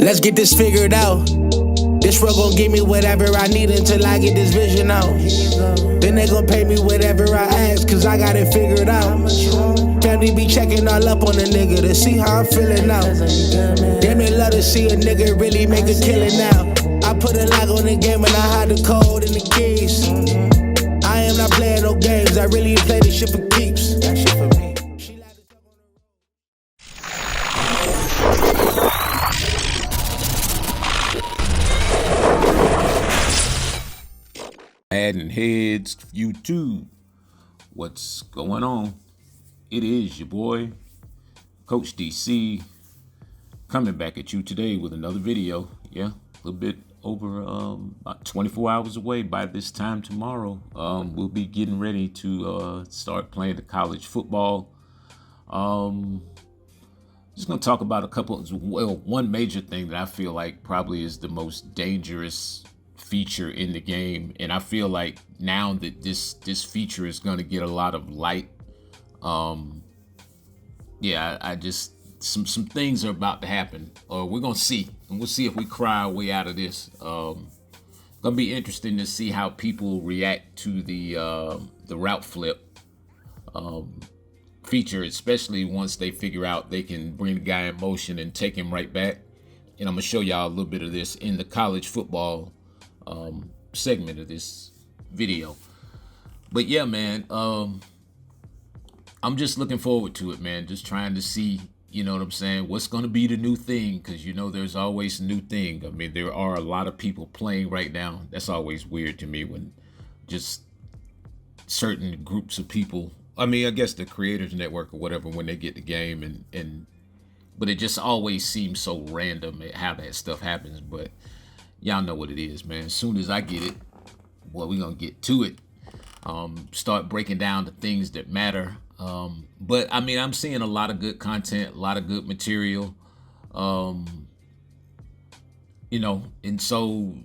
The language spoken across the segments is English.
Let's get this figured out. This world gon' give me whatever I need until I get this vision out. Then they gon' pay me whatever I ask, cause I got it figured out. Family be checking all up on a nigga to see how I'm feeling now. Damn, they love to see a nigga really make a killing now. I put a lock on the game and I hide the code and the keys. I am not playing no games, I really play this shit for keeps. That shit for me. MaddenHeadz YouTube. What's going on? It is your boy, Coach DC, coming back at you today with another video. Yeah, a little bit over about 24 hours away. By this time tomorrow, we'll be getting ready to start playing the college football. Just gonna talk about a couple. Well, one major thing that I feel like probably is the most dangerous feature in the game, and I feel like now that this feature is going to get a lot of light. Yeah, I just some things are about to happen, or we're gonna see, and we'll see if we cry our way out of this. Gonna be interesting to see how people react to the route flip feature, especially once they figure out they can bring the guy in motion and take him right back. And I'm gonna show y'all a little bit of this in the college football segment of this video. But yeah, man, I'm just looking forward to it, man. Just trying to see, you know what I'm saying, what's going to be the new thing, because you know there's always a new thing. I mean, there are a lot of people playing right now. That's always weird to me when just certain groups of people, I mean, I guess the Creators Network or whatever, when they get the game, but it just always seems so random how that stuff happens. But y'all know what it is, man. As soon as I get it, boy, we're going to get to it. Start breaking down the things that matter. But, I mean, I'm seeing a lot of good content, a lot of good material. You know, and so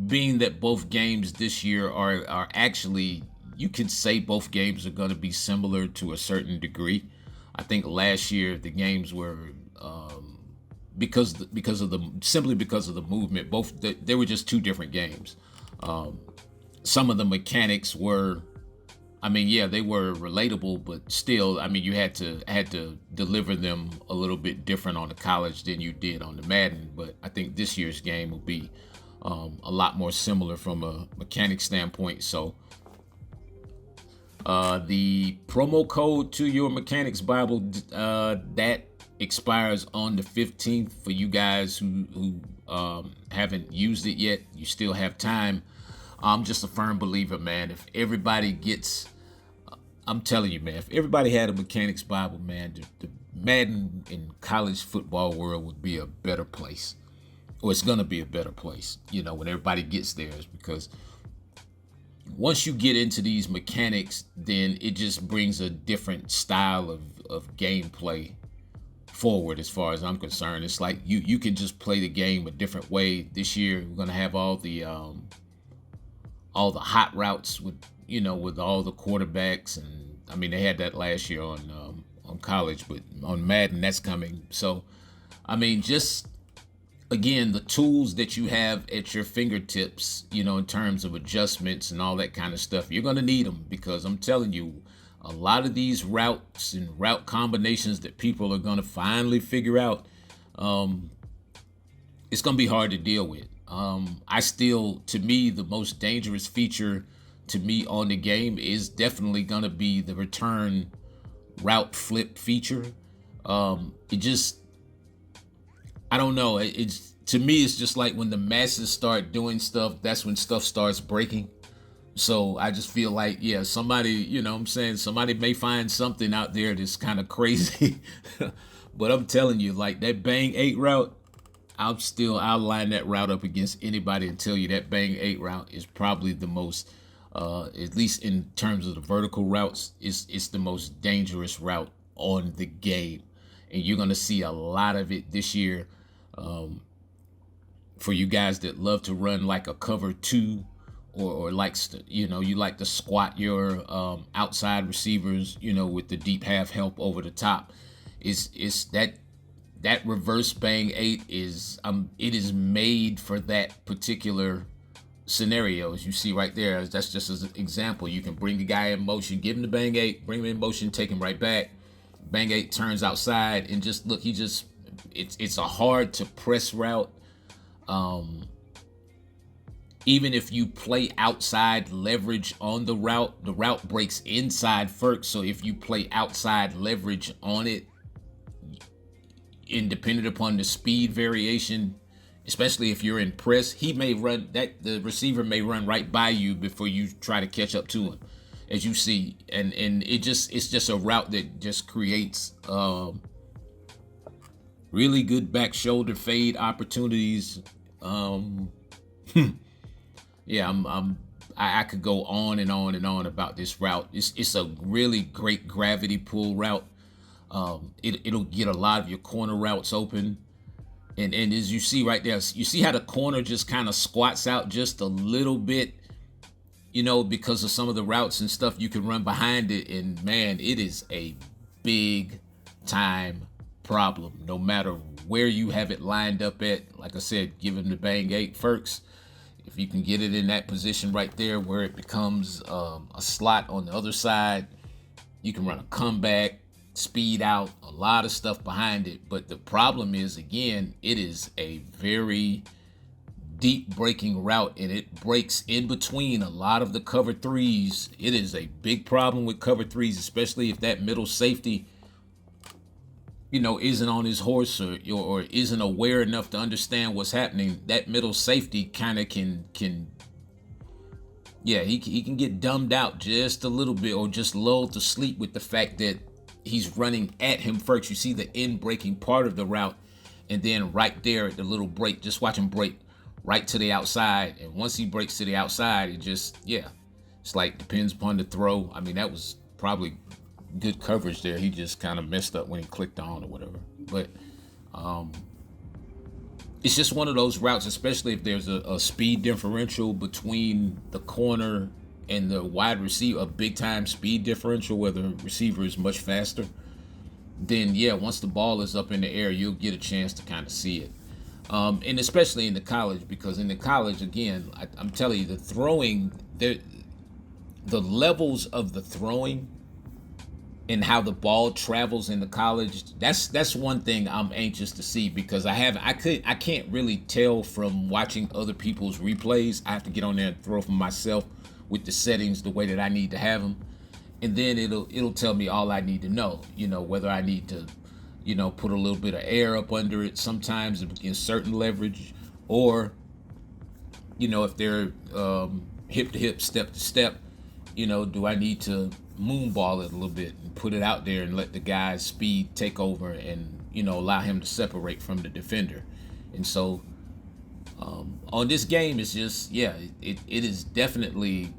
being that both games this year are actually, you can say both games are going to be similar to a certain degree. I think last year the games were because of the movement, they were just two different games. Some of the mechanics were, I mean, yeah, they were relatable, but still, I mean, you had to deliver them a little bit different on the college than you did on the Madden. But I think this year's game will be a lot more similar from a mechanic standpoint. So the promo code to your Mechanics Bible, that expires on the 15th. For you guys who haven't used it yet, you still have time. I'm just a firm believer, man. If everybody gets, I'm telling you, man, if everybody had a Mechanics Bible, man, the Madden in college football world would be a better place. Or it's going to be a better place, you know, when everybody gets theirs. Because once you get into these mechanics, then it just brings a different style of gameplay forward, as far as I'm concerned. It's like you can just play the game a different way. This year we're going to have all the hot routes with all the quarterbacks, and I mean they had that last year on college, but on Madden that's coming. So I mean, just again, the tools that you have at your fingertips, you know, in terms of adjustments and all that kind of stuff, you're going to need them, because I'm telling you, a lot of these routes and route combinations that people are going to finally figure out, it's going to be hard to deal with. To me, the most dangerous feature to me on the game is definitely going to be the return route flip feature. I don't know. To me, it's just like when the masses start doing stuff, that's when stuff starts breaking. So I just feel like, yeah, somebody, you know what I'm saying, somebody may find something out there that's kind of crazy. But I'm telling you, like that Bang 8 route, I'll line that route up against anybody and tell you that Bang 8 route is probably the most, at least in terms of the vertical routes, it's the most dangerous route on the game. And you're going to see a lot of it this year. For you guys that love to run like a cover 2, or likes to, you know, you like to squat your outside receivers, you know, with the deep half help over the top. It's that that reverse bang 8 is it is made for that particular scenario. As you see right there, that's just as an example. You can bring the guy in motion, give him the bang 8, bring him in motion, take him right back. Bang 8 turns outside, and just look, it's a hard to press route. Even if you play outside leverage on the route breaks inside first. So if you play outside leverage on it, and depending upon the speed variation, especially if you're in press, he may run that, the receiver may run right by you before you try to catch up to him, as you see. And it's just a route that just creates really good back shoulder fade opportunities. Yeah, I could go on and on and on about this route. It's a really great gravity pull route. It'll get a lot of your corner routes open. And as you see right there, you see how the corner just kind of squats out just a little bit, you know, because of some of the routes and stuff you can run behind it. And man, it is a big time problem, no matter where you have it lined up at. Like I said, give him the bang 8 first. If you can get it in that position right there where it becomes a slot on the other side, you can run a comeback, speed out, a lot of stuff behind it. But the problem is, again, it is a very deep breaking route, and it breaks in between a lot of the cover 3s. It is a big problem with cover 3s, especially if that middle safety, you know, isn't on his horse or isn't aware enough to understand what's happening. That middle safety kind of can he can get dumbed out just a little bit, or just lulled to sleep with the fact that he's running at him first. You see the end breaking part of the route, and then right there at the little break, just watch him break right to the outside. And once he breaks to the outside, it just, it's like, depends upon the throw. I mean, that was probably good coverage there. He just kind of messed up when he clicked on or whatever. But it's just one of those routes, especially if there's a speed differential between the corner and the wide receiver, a big time speed differential where the receiver is much faster. Then once the ball is up in the air, you'll get a chance to kind of see it. And especially in the college, because in the college, again, I'm telling you, the throwing, the levels of the throwing and how the ball travels in the college, that's one thing I'm anxious to see, because I can't really tell from watching other people's replays. I have to get on there and throw for myself with the settings the way that I need to have them, and then it'll tell me all I need to know, you know, whether I need to, you know, put a little bit of air up under it sometimes in certain leverage, or, you know, if they're hip to hip, step to step, you know, do I need to moonball it a little bit and put it out there and let the guy's speed take over and, you know, allow him to separate from the defender. And so on this game, it's just, it is definitely,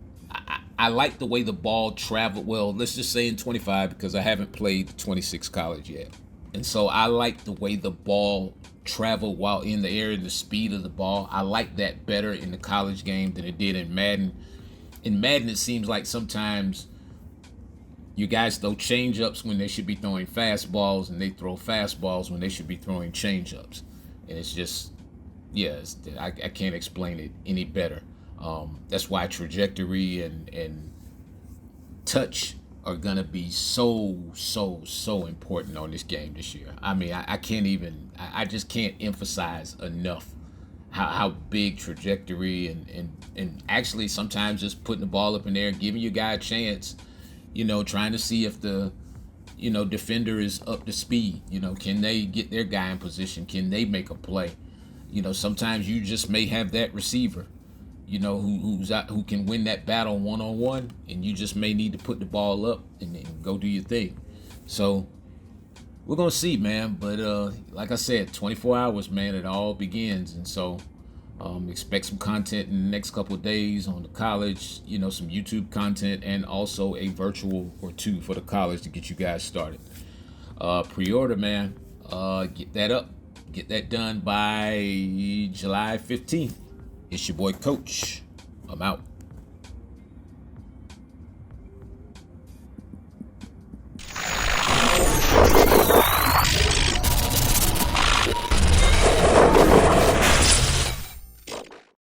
I like the way the ball traveled. Well, let's just say in 25, because I haven't played 26 college yet. And so I like the way the ball traveled while in the air and the speed of the ball. I like that better in the college game than it did in Madden. In Madden, it seems like sometimes you guys throw change-ups when they should be throwing fastballs, and they throw fastballs when they should be throwing change-ups. And it's just, I can't explain it any better. That's why trajectory and touch are gonna be so important on this game this year. I mean, I just can't emphasize enough how big trajectory and actually sometimes just putting the ball up in there, giving your guy a chance, you know, trying to see if the, you know, defender is up to speed. You know, can they get their guy in position? Can they make a play? You know, sometimes you just may have that receiver, you know, who can win that battle one-on-one, and you just may need to put the ball up and go do your thing. So we're gonna see, man. But like I said, 24 hours, man, it all begins. And so expect some content in the next couple of days on the college, you know, some YouTube content, and also a virtual or two for the college to get you guys started. Pre-order, man. Get that up. Get that done by July 15th. It's your boy Coach. I'm out.